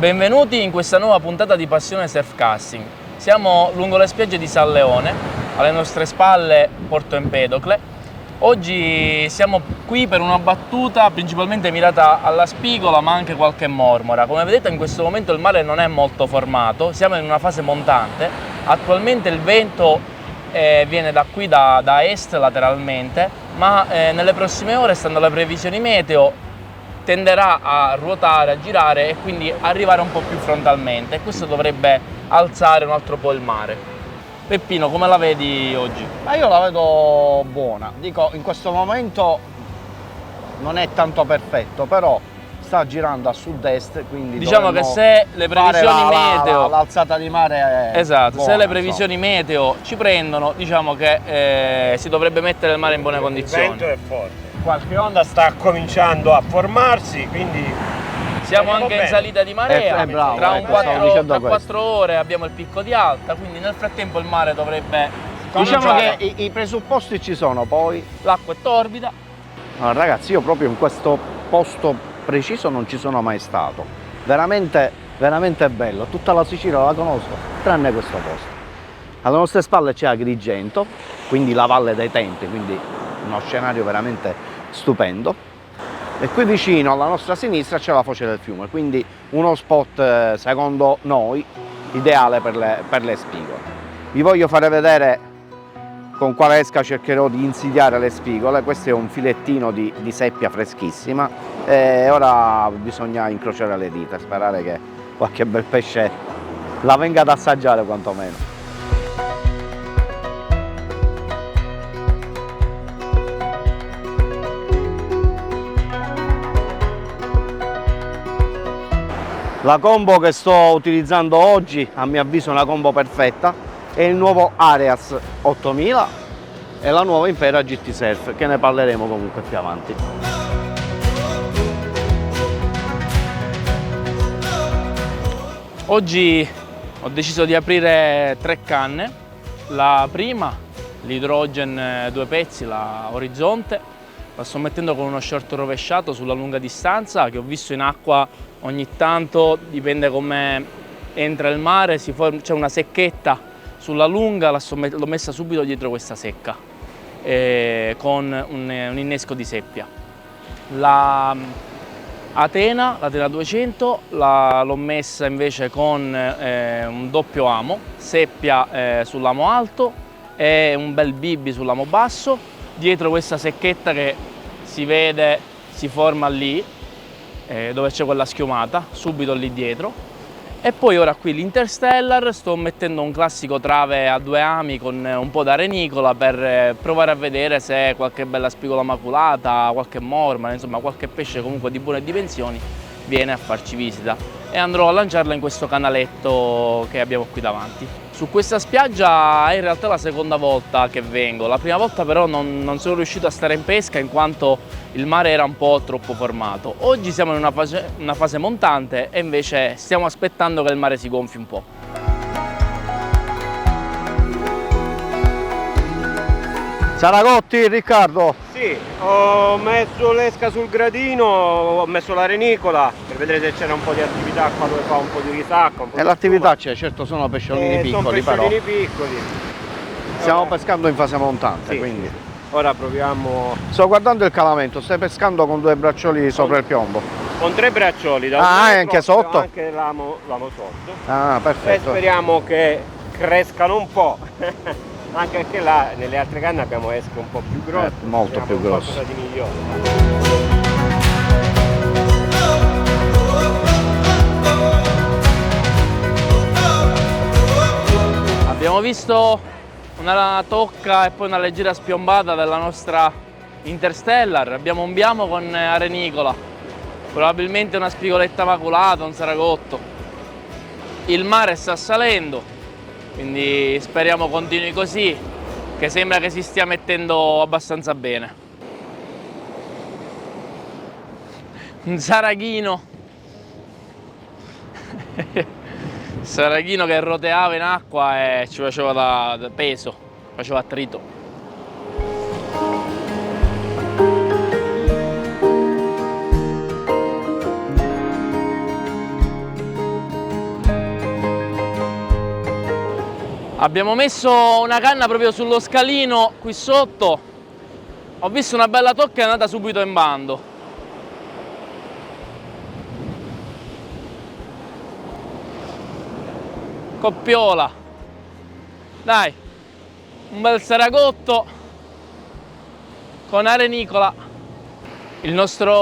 Benvenuti in questa nuova puntata di Passione Surfcasting. Siamo lungo le spiagge di San Leone, alle nostre spalle Porto Empedocle. Oggi siamo qui per una battuta principalmente mirata alla spigola, ma anche qualche mormora. Come vedete in questo momento il mare non è molto formato, siamo in una fase montante. Attualmente il vento viene da qui, da est lateralmente, ma nelle prossime ore, stando alle previsioni meteo, tenderà a ruotare, a girare e quindi arrivare un po' più frontalmente, e questo dovrebbe alzare un altro po' il mare. Peppino, come la vedi oggi? Ma io la vedo buona, dico in questo momento non è tanto perfetto, però sta girando a sud-est, quindi diciamo che se le previsioni meteo, l'alzata di mare è esatto, buona, se le previsioni meteo ci prendono, diciamo che si dovrebbe mettere il mare in buone condizioni. Il vento è forte, qualche onda sta cominciando a formarsi, quindi siamo anche in salita di marea. Bravo, tra ecco, 4 ore abbiamo il picco di alta, quindi nel frattempo il mare dovrebbe diciamo che i presupposti ci sono, poi l'acqua è torbida. allora, ragazzi, io proprio in questo posto preciso non ci sono mai stato, veramente bello, tutta la Sicilia la conosco tranne questo posto. Alle nostre spalle c'è Agrigento, quindi la Valle dei Templi, quindi uno scenario veramente stupendo, e qui vicino alla nostra sinistra c'è la foce del fiume, quindi uno spot secondo noi ideale per le spigole. Vi voglio fare vedere con quale esca cercherò di insidiare le spigole. Questo è un filettino di seppia freschissima e ora bisogna incrociare le dita e sperare che qualche bel pesce la venga ad assaggiare quantomeno. La combo che sto utilizzando oggi, a mio avviso è una combo perfetta, è il nuovo Areas 8000 e la nuova Impera GT Surf, che ne parleremo comunque più avanti. Oggi ho deciso di aprire 3 canne. La prima, l'Hydrogen 2 pezzi, la Orizzonte, la sto mettendo con uno short rovesciato sulla lunga distanza, che ho visto in acqua ogni tanto, dipende come entra il mare, c'è una secchetta sulla lunga, l'ho messa subito dietro questa secca con un innesco di seppia. L'Atena 200 l'ho messa invece con un doppio amo, seppia sull'amo alto e un bel bibby sull'amo basso, dietro questa secchetta che si vede, si forma lì, dove c'è quella schiumata, subito lì dietro. E poi ora qui l'Interstellar, sto mettendo un classico trave a 2 ami con un po' d'arenicola per provare a vedere se qualche bella spigola maculata, qualche mormora, insomma qualche pesce comunque di buone dimensioni viene a farci visita, e andrò a lanciarla in questo canaletto che abbiamo qui davanti. Su questa spiaggia è in realtà la seconda volta che vengo. La prima volta però non sono riuscito a stare in pesca in quanto il mare era un po' troppo formato. Oggi siamo in una fase montante e invece stiamo aspettando che il mare si gonfi un po'. Saragotti, Riccardo? sì, ho messo l'esca sul gradino, ho messo l'arenicola per vedere se c'era un po' di attività qua dove fa un po' di risacca. E l'attività c'è, certo, sono pesciolini piccoli, sono pesciolini piccoli. Stiamo pescando in fase montante, Sì. quindi. Ora proviamo Sto guardando il calamento, stai pescando con 2 braccioli sopra il piombo. con 3 braccioli da un Ah, metro, anche sotto? anche l'amo sotto. Ah, E perfetto. speriamo che crescano un po'. Anche perché là nelle altre canne abbiamo esche un po' più grosse. Molto più speriamo grosse. qualcosa di migliore. Abbiamo visto una tocca e poi una leggera spiombata della nostra Interstellar. Abbiamo un biamo con arenicola, probabilmente una spigoletta maculata, un saragotto. Il mare sta salendo, quindi speriamo continui così, che sembra che si stia mettendo abbastanza bene. Un saraghino Saraghino che roteava in acqua e ci faceva da peso, faceva attrito. Abbiamo messo una canna proprio sullo scalino qui sotto. Ho visto una bella tocca e è andata subito in bando. Coppiola. Dai, un bel saragotto con arenicola. Il nostro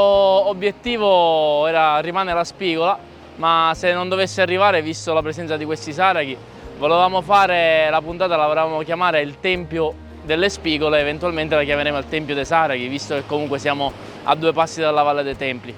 obiettivo rimane la spigola, ma se non dovesse arrivare, visto la presenza di questi saraghi, volevamo fare la puntata, la volevamo chiamare il Tempio delle Spigole, eventualmente la chiameremo il Tempio dei Saraghi, visto che comunque siamo a 2 passi dalla Valle dei Templi.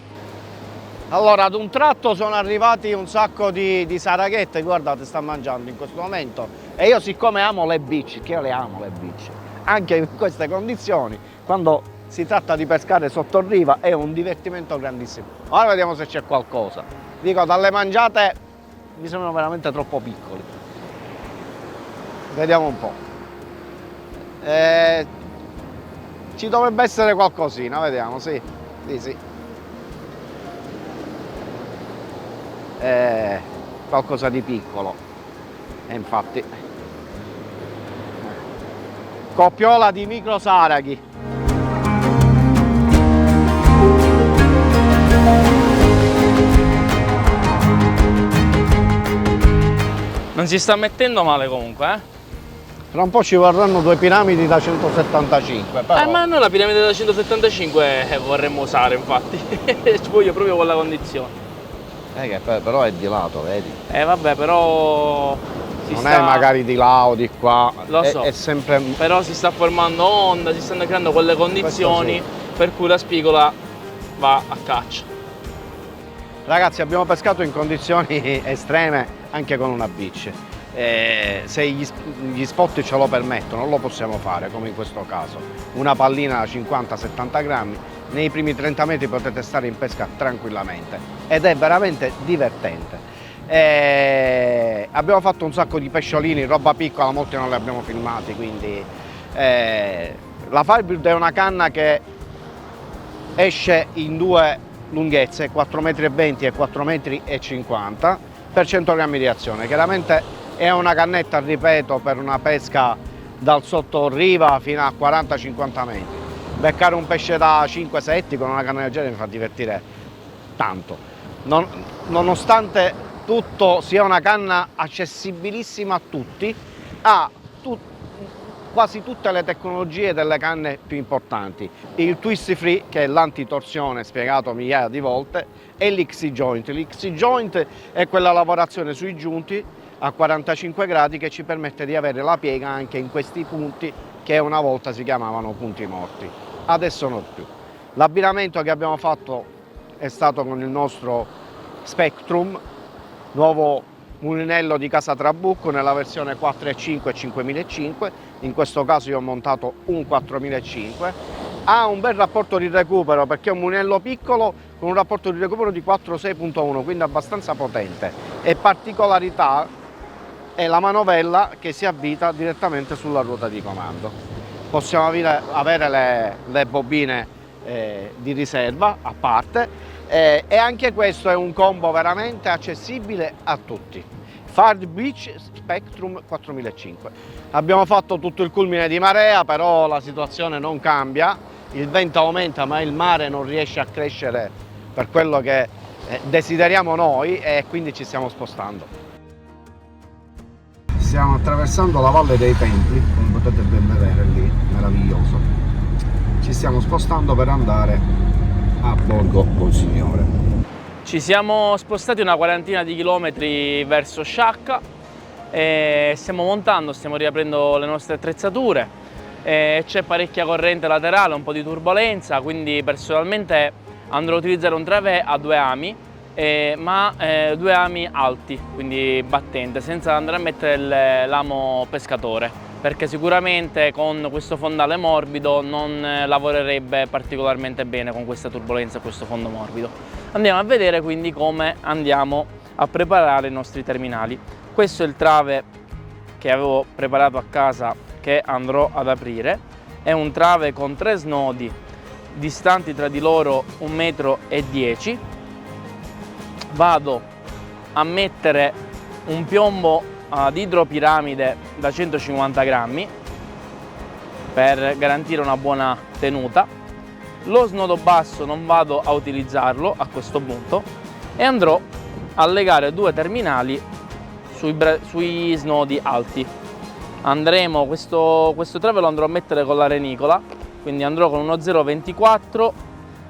Allora, ad un tratto sono arrivati un sacco di saraghette, guardate, sta mangiando in questo momento. E io, siccome amo le bici, che io le amo le bici, anche in queste condizioni, quando si tratta di pescare sotto riva è un divertimento grandissimo. Ora vediamo se c'è qualcosa. Dico, dalle mangiate mi sembrano veramente troppo piccoli. Vediamo un po'. Ci dovrebbe essere qualcosina, vediamo, sì. Sì. Qualcosa di piccolo. E infatti. Coppiola di micro saraghi. Non si sta mettendo male comunque, eh? Tra un po' ci vorranno 2 piramidi da 175, però... Ma noi la piramide da 175 vorremmo usare, infatti. Ci voglio proprio quella condizione. Che però è di lato, vedi? Vabbè, però... Non è magari di là o di qua, lo so, è sempre... Però si sta formando onda, si stanno creando quelle condizioni per cui la spigola va a caccia. Ragazzi, abbiamo pescato in condizioni estreme anche con una bici. Se gli spot ce lo permettono, lo possiamo fare, come in questo caso. Una pallina da 50-70 grammi, nei primi 30 metri potete stare in pesca tranquillamente ed è veramente divertente. Abbiamo fatto un sacco di pesciolini, roba piccola, molti non li abbiamo filmati, quindi la Firebird è una canna che esce in 2 lunghezze, 4,20 m e 4,50 m per 100 grammi di azione. Chiaramente è una cannetta, ripeto, per una pesca dal sottoriva fino a 40-50 metri. Beccare un pesce da 5-7 con una canna del genere mi fa divertire tanto. Nonostante tutto sia una canna accessibilissima a tutti, ha quasi tutte le tecnologie delle canne più importanti. Il twist free, che è l'antitorsione spiegato migliaia di volte, e l'XC joint. L'XC joint è quella lavorazione sui giunti a 45 gradi che ci permette di avere la piega anche in questi punti che una volta si chiamavano punti morti, adesso non più. L'abbinamento che abbiamo fatto è stato con il nostro Spectrum, nuovo mulinello di Casa Trabucco nella versione 4.5 e 5.500, in questo caso io ho montato un 4.500, ha un bel rapporto di recupero perché è un mulinello piccolo con un rapporto di recupero di 4.6.1, quindi abbastanza potente, e particolarità è la manovella che si avvita direttamente sulla ruota di comando. Possiamo avere le bobine di riserva a parte, e anche questo è un combo veramente accessibile a tutti. Far Beach Spectrum 4500. Abbiamo fatto tutto il culmine di marea, però la situazione non cambia, il vento aumenta ma il mare non riesce a crescere per quello che desideriamo noi, e quindi ci stiamo spostando. Stiamo attraversando la Valle dei Templi, come potete ben vedere lì, meraviglioso. Ci stiamo spostando per andare a Borgo Bonsignore. Ci siamo spostati una quarantina di chilometri verso Sciacca e stiamo montando, stiamo riaprendo le nostre attrezzature. C'è parecchia corrente laterale, un po' di turbolenza, quindi personalmente andrò a utilizzare un travè a 2 ami, ma 2 ami alti, quindi battente, senza andare a mettere l'amo pescatore, perché sicuramente con questo fondale morbido non lavorerebbe particolarmente bene con questa turbolenza e questo fondo morbido. Andiamo a vedere quindi come andiamo a preparare i nostri terminali. Questo è il trave che avevo preparato a casa, che andrò ad aprire. È un trave con 3 snodi distanti tra di loro 1,10 m. Vado a mettere un piombo ad idropiramide da 150 grammi per garantire una buona tenuta. Lo snodo basso non vado a utilizzarlo a questo punto e andrò a legare 2 terminali sui snodi alti. Questo trave lo andrò a mettere con la renicola, quindi andrò con uno 0,24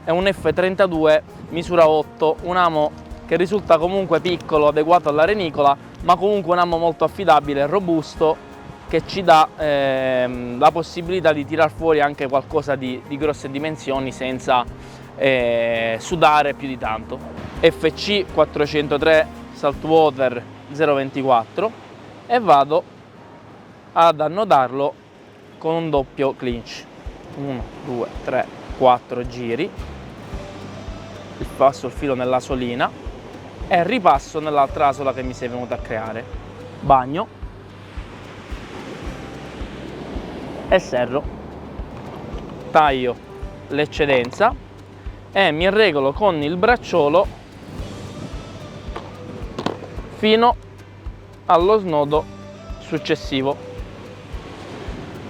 e un F32 misura 8, un amo che risulta comunque piccolo, adeguato alla renicola, ma comunque un amo molto affidabile e robusto, che ci dà la possibilità di tirar fuori anche qualcosa di grosse dimensioni senza sudare più di tanto. FC 403 Saltwater 0,24 e vado ad annodarlo con un doppio clinch. 1, 2, 3, 4 giri, passo il filo nella solina e ripasso nell'altra asola che mi si è venuta a creare. Bagno e serro, taglio l'eccedenza e mi regolo con il bracciolo fino allo snodo successivo.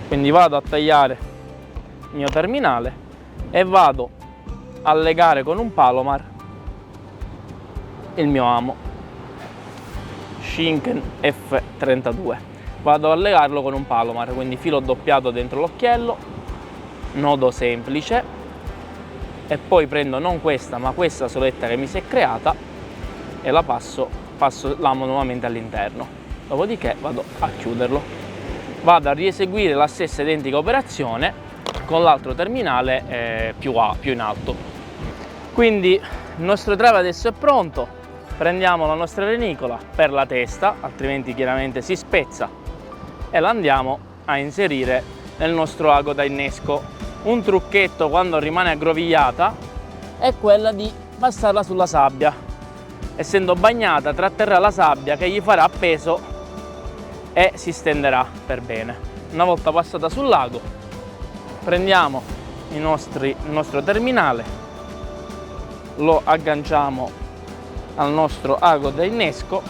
Quindi vado a tagliare il mio terminale e vado a legare con un palomar il mio amo Shinken F32. Vado a legarlo con un palomar, quindi filo doppiato dentro l'occhiello, nodo semplice, e poi prendo non questa ma questa soletta che mi si è creata e la passo l'amo nuovamente all'interno. Dopodiché vado a chiuderlo. Vado a rieseguire la stessa identica operazione con l'altro terminale più in alto. Quindi il nostro trave adesso è pronto. Prendiamo la nostra renicola per la testa, altrimenti chiaramente si spezza, e la andiamo a inserire nel nostro ago da innesco. Un trucchetto quando rimane aggrovigliata è quella di passarla sulla sabbia. Essendo bagnata tratterrà la sabbia che gli farà peso e si stenderà per bene. Una volta passata sull'ago prendiamo il nostro terminale, lo agganciamo al nostro ago da innesco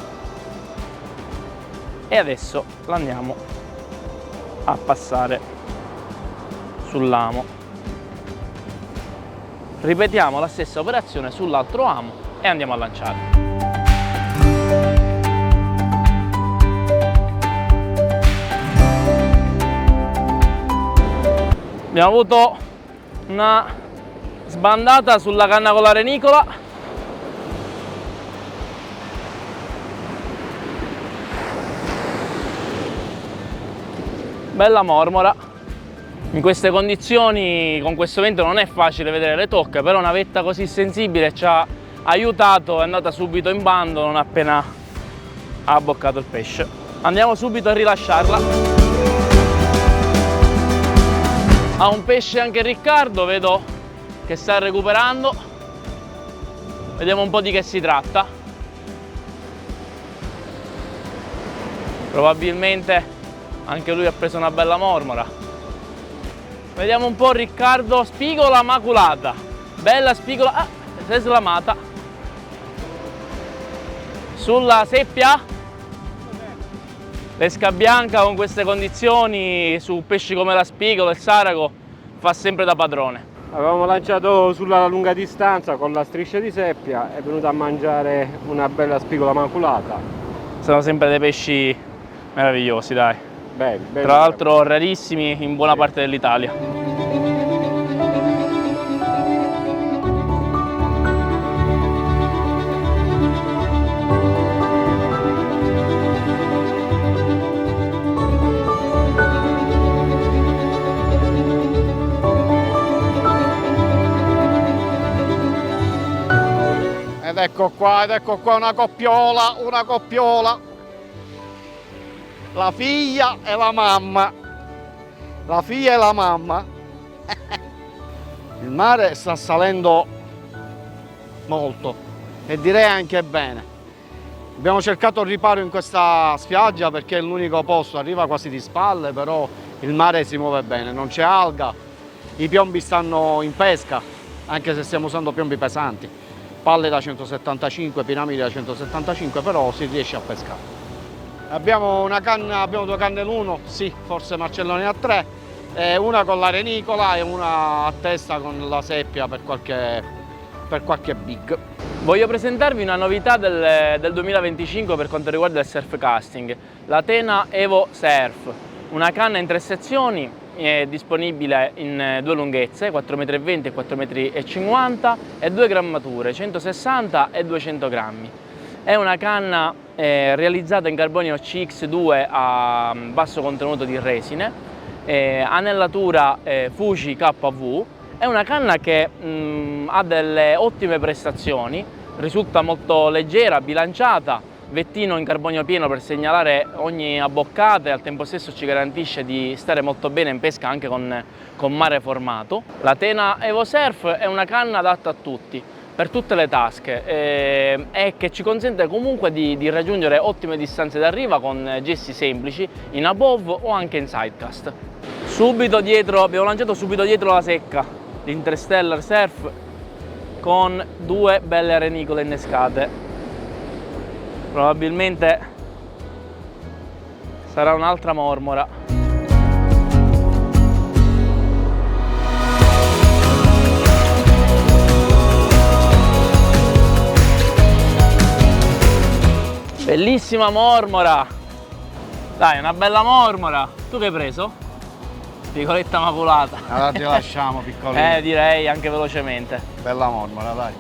e adesso lo andiamo a passare sull'amo. Ripetiamo la stessa operazione sull'altro amo e andiamo a lanciare. Abbiamo avuto una sbandata sulla canna con la renicola. Bella mormora. In queste condizioni, con questo vento, non è facile vedere le tocche, però una vetta così sensibile ci ha aiutato, è andata subito in bando non appena ha abboccato il pesce. Andiamo subito a rilasciarla. Ha un pesce anche Riccardo, vedo che sta recuperando. Vediamo un po' di che si tratta. Probabilmente anche lui ha preso una bella mormora. Vediamo un po' Riccardo. Spigola maculata, bella spigola. Ah, si è slamata sulla seppia. L'esca bianca con queste condizioni su pesci come la spigola e il sarago fa sempre da padrone. Avevamo lanciato sulla lunga distanza con la striscia di seppia, è venuta a mangiare una bella spigola maculata. Sono sempre dei pesci meravigliosi, dai. Belli, Tra l'altro rarissimi in buona parte dell'Italia. Ed ecco qua una coppiola. La figlia e la mamma. La figlia e la mamma. Il mare sta salendo molto e direi anche bene. Abbiamo cercato il riparo in questa spiaggia perché è l'unico posto, arriva quasi di spalle, però il mare si muove bene, non c'è alga, i piombi stanno in pesca, anche se stiamo usando piombi pesanti, palle da 175, piramidi da 175, però si riesce a pescare. Abbiamo una canna, abbiamo due canne l'uno, sì, forse Marcellone a 3, una con la renicola e una a testa con la seppia per qualche big. Voglio presentarvi una novità del 2025 per quanto riguarda il surf casting, la Tena Evo Surf, una canna in 3 sezioni, è disponibile in 2 lunghezze, 4,20 m e 4,50 m e 2 grammature, 160 e 200 grammi. È una canna realizzata in carbonio CX2 a basso contenuto di resine, anellatura Fuji KV. È una canna che ha delle ottime prestazioni, risulta molto leggera, bilanciata, vettino in carbonio pieno per segnalare ogni abboccata e al tempo stesso ci garantisce di stare molto bene in pesca anche con mare formato. La Tena Evo Surf è una canna adatta a tutti, per tutte le tasche e che ci consente comunque di raggiungere ottime distanze d'arriva con gesti semplici in above o anche in sidecast. Subito dietro, abbiamo lanciato subito dietro la secca, l'Interstellar Surf con 2 belle renicole innescate. Probabilmente sarà un'altra mormora. Bellissima mormora! Dai, una bella mormora! Tu che hai preso? Piccoletta maculata. Allora ti lasciamo piccolina. Direi anche velocemente. Bella mormora, dai.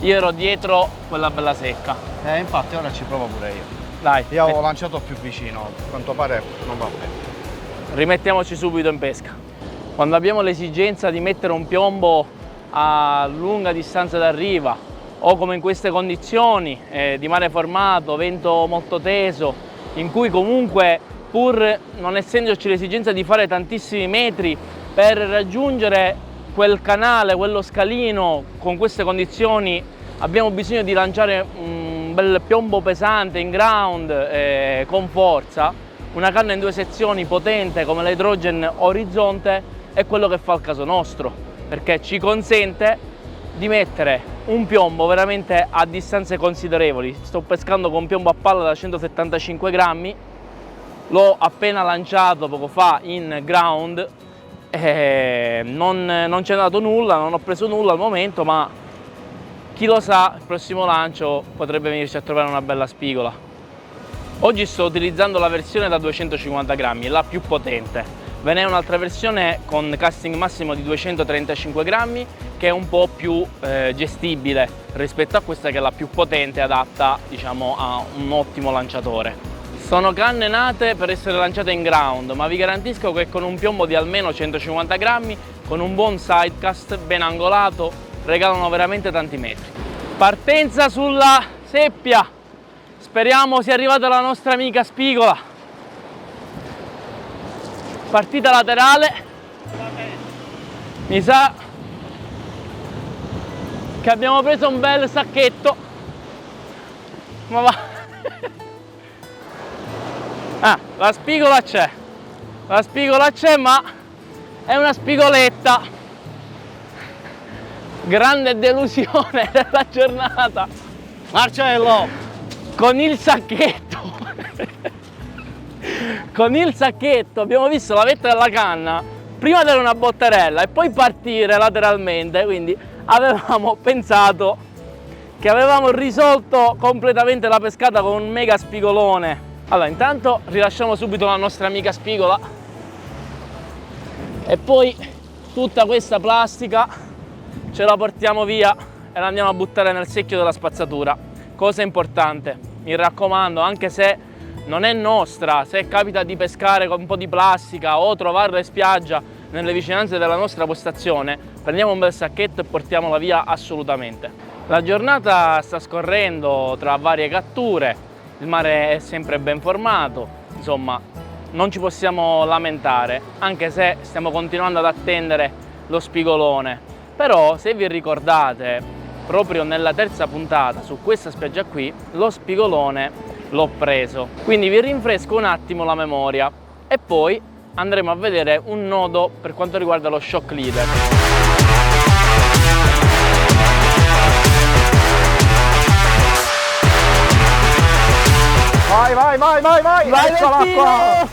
Io ero dietro quella bella secca. Infatti ora ci provo pure io. Dai. Io avevo lanciato più vicino, a quanto pare non va bene. Rimettiamoci subito in pesca. Quando abbiamo l'esigenza di mettere un piombo a lunga distanza d'arriva o come in queste condizioni di mare formato, vento molto teso, in cui comunque pur non essendoci l'esigenza di fare tantissimi metri per raggiungere quel canale, quello scalino, con queste condizioni abbiamo bisogno di lanciare un bel piombo pesante in ground con forza. Una canna in 2 sezioni potente come l'Hydrogen Orizzonte è quello che fa il caso nostro, perché ci consente di mettere un piombo veramente a distanze considerevoli. Sto pescando con piombo a palla da 175 grammi, l'ho appena lanciato poco fa in ground, non c'è dato nulla, non ho preso nulla al momento, ma chi lo sa, il prossimo lancio potrebbe venirci a trovare una bella spigola. Oggi sto utilizzando la versione da 250 grammi, la più potente. Ve n'è un'altra versione con casting massimo di 235 grammi che è un po' più gestibile rispetto a questa che è la più potente, adatta diciamo a un ottimo lanciatore. Sono canne nate per essere lanciate in ground, ma vi garantisco che con un piombo di almeno 150 grammi, con un buon sidecast ben angolato, regalano veramente tanti metri. Partenza sulla seppia, speriamo sia arrivata la nostra amica spigola. Partita laterale, mi sa che abbiamo preso un bel sacchetto, ma va. La spigola c'è, ma è una spigoletta. Grande delusione della giornata. Marcello! Con il sacchetto. Con il sacchetto abbiamo visto la vetta della canna prima dare una botterella e poi partire lateralmente, quindi avevamo pensato che avevamo risolto completamente la pescata con un mega spigolone. Allora, intanto rilasciamo subito la nostra amica spigola e poi tutta questa plastica ce la portiamo via e la andiamo a buttare nel secchio della spazzatura. Cosa importante, mi raccomando, anche se non è nostra, se capita di pescare con un po' di plastica o trovarla in spiaggia nelle vicinanze della nostra postazione, prendiamo un bel sacchetto e portiamola via assolutamente. La giornata sta scorrendo tra varie catture, il mare è sempre ben formato, insomma non ci possiamo lamentare, anche se stiamo continuando ad attendere lo spigolone. Però se vi ricordate, proprio nella terza puntata su questa spiaggia qui, lo spigolone l'ho preso. Quindi vi rinfresco un attimo la memoria e poi andremo a vedere un nodo per quanto riguarda lo shock leader. Vai vai, vai, vai, vai, vai, Vai, eccola Bettino! qua.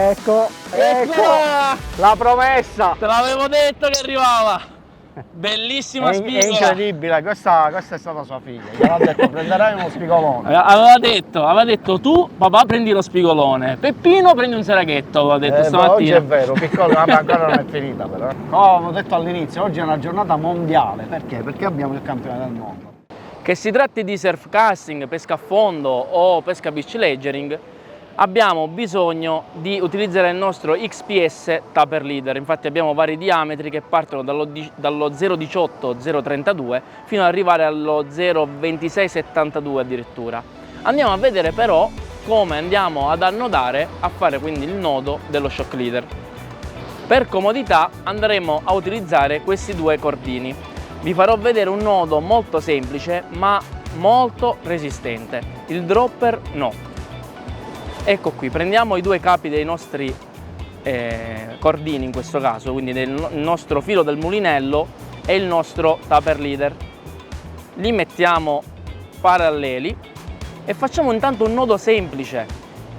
Ecco, ecco, Eccola! la promessa. Te l'avevo detto che arrivava! Bellissima È spigola! incredibile, questa è stata sua figlia. Gli ha detto prenderai uno spigolone. Aveva detto tu, papà, prendi lo spigolone. Peppino, prendi un seraghetto, aveva detto Oggi stamattina. è vero, piccolo, vabbè, ancora non è finita però. Come avevo detto all'inizio, oggi è una giornata mondiale, perché? Perché abbiamo il campione del mondo. Che si tratti di surf casting, pesca a fondo o pesca beach leggering, abbiamo bisogno di utilizzare il nostro XPS Taper Leader. Infatti abbiamo vari diametri che partono dallo 0,18-0,32 fino ad arrivare allo 0,26-72 addirittura. Andiamo a vedere però come andiamo ad annodare a fare quindi il nodo dello shock leader. Per comodità andremo a utilizzare questi due cordini. Vi farò vedere un nodo molto semplice ma molto resistente. Il dropper no. Ecco qui, prendiamo i due capi dei nostri cordini in questo caso, quindi il nostro filo del mulinello e il nostro taper leader. Li mettiamo paralleli e facciamo intanto un nodo semplice,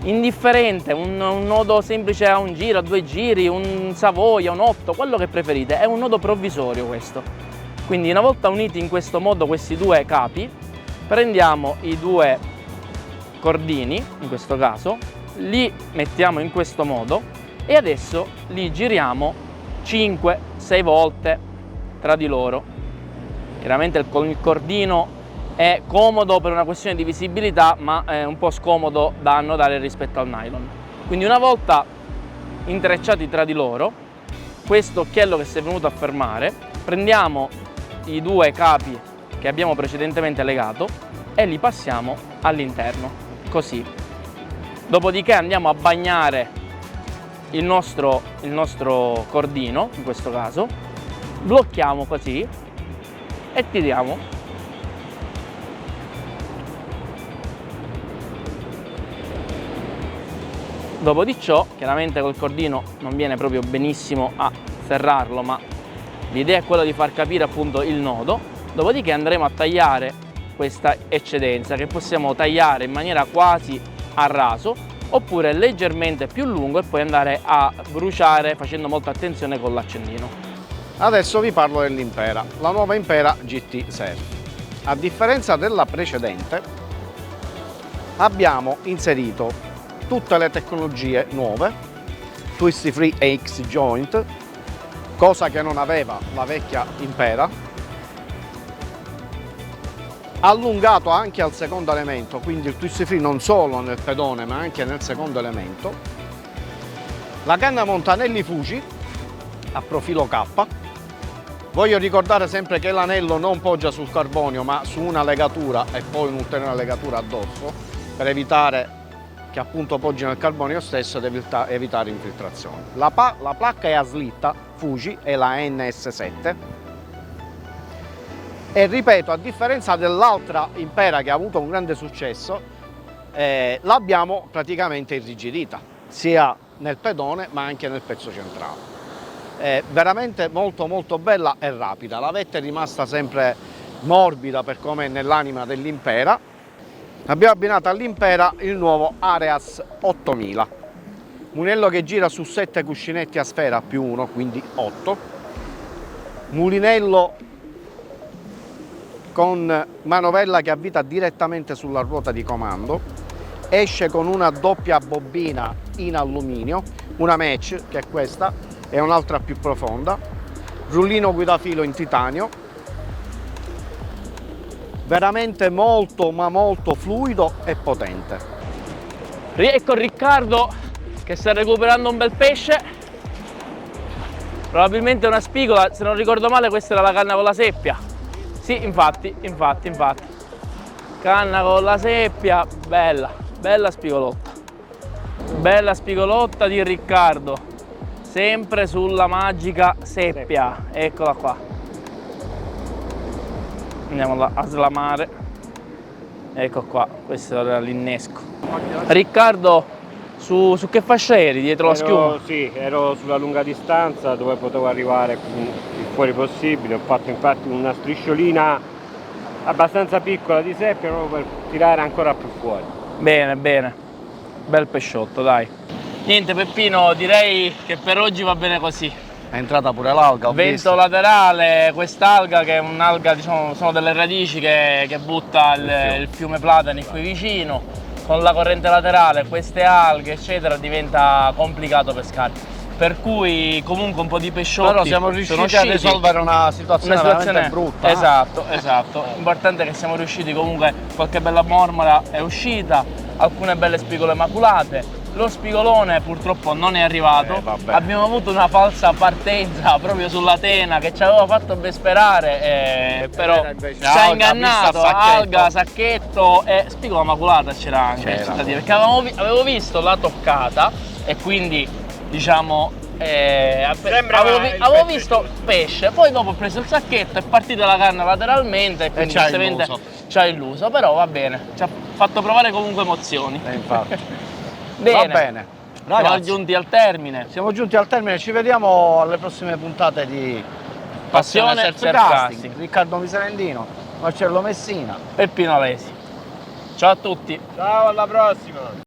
indifferente, un nodo semplice a un giro, a due giri, un Savoia, un 8, quello che preferite, è un nodo provvisorio questo. Quindi una volta uniti in questo modo questi due capi, prendiamo i due cordini, in questo caso, li mettiamo in questo modo e adesso li giriamo 5-6 volte tra di loro. Chiaramente il cordino è comodo per una questione di visibilità, ma è un po' scomodo da annodare rispetto al nylon. Quindi una volta intrecciati tra di loro, questo occhiello che si è venuto a fermare, prendiamo i due capi che abbiamo precedentemente legato e li passiamo all'interno, così. Dopodiché andiamo a bagnare il nostro cordino, in questo caso, blocchiamo così e tiriamo. Dopo di ciò, chiaramente col cordino non viene proprio benissimo a serrarlo, ma l'idea è quella di far capire appunto il nodo. Dopodiché andremo a tagliare questa eccedenza, che possiamo tagliare in maniera quasi a raso oppure leggermente più lungo e poi andare a bruciare facendo molta attenzione con l'accendino. Adesso vi parlo dell'Impera, la nuova Impera GT Surf. A differenza della precedente, abbiamo inserito tutte le tecnologie nuove, Twisty Free e X-Joint, cosa che non aveva la vecchia Impera, allungato anche al secondo elemento, quindi il Twisty Free non solo nel pedone ma anche nel secondo elemento, la canna montanelli Fuji a profilo K. Voglio ricordare sempre che l'anello non poggia sul carbonio ma su una legatura e poi un'ulteriore legatura addosso per evitare che appunto poggi nel carbonio stesso ed evitare infiltrazioni. La placca è a slitta Fuji, è la NS7 e ripeto, a differenza dell'altra Impera che ha avuto un grande successo, l'abbiamo praticamente irrigidita sia nel pedone ma anche nel pezzo centrale. È veramente molto bella e rapida. La vetta è rimasta sempre morbida per come è nell'anima dell'Impera. Abbiamo abbinato all'Impera il nuovo Areas 8000, mulinello che gira su 7 cuscinetti a sfera più 1, quindi 8, mulinello con manovella che avvita direttamente sulla ruota di comando, esce con una doppia bobina in alluminio, una match che è questa e un'altra più profonda, rullino guidafilo in titanio, veramente molto fluido e potente. Ecco Riccardo che sta recuperando un bel pesce, probabilmente una spigola, se non ricordo male questa era la canna con la seppia. Sì, infatti, canna con la seppia, bella spigolotta di Riccardo, sempre sulla magica seppia, eccola qua. Andiamo a slamare, ecco qua, questo era l'innesco. Riccardo, su che fascia eri? Dietro la schiuma? Sì, ero sulla lunga distanza dove potevo arrivare il fuori possibile. Ho fatto infatti una strisciolina abbastanza piccola di seppia proprio per tirare ancora più fuori. Bene, bene, bel pesciotto, dai. Niente Peppino, direi che per oggi va bene così. È entrata pure l'alga, ho Vento visto. laterale, quest'alga che è un'alga, diciamo, sono delle radici che butta il fiume Platani qui vicino. Con la corrente laterale, queste alghe, eccetera, diventa complicato pescare. Per cui comunque un po' di pesciotti. Però siamo riusciti a risolvere una situazione veramente brutta. Esatto, esatto. L'importante è che siamo riusciti comunque, qualche bella mormora è uscita, alcune belle spigole maculate. Lo spigolone purtroppo non è arrivato, abbiamo avuto una falsa partenza proprio sulla tena che ci aveva fatto ben sperare, però ci ha ingannato, alga, sacchetto e spigola maculata c'era anche, perché avevo visto la toccata e quindi diciamo avevo visto pesce, poi dopo ho preso il sacchetto, è partita la canna lateralmente e quindi ci ha illuso, però va bene, ci ha fatto provare comunque emozioni. Infatti. Bene. Va bene. Ragazzi, siamo giunti al termine. Siamo giunti al termine, ci vediamo alle prossime puntate di Passione Surfcasting. Riccardo Miserendino, Marcello Messina, Peppino Alesi. Ciao a tutti. Ciao, alla prossima!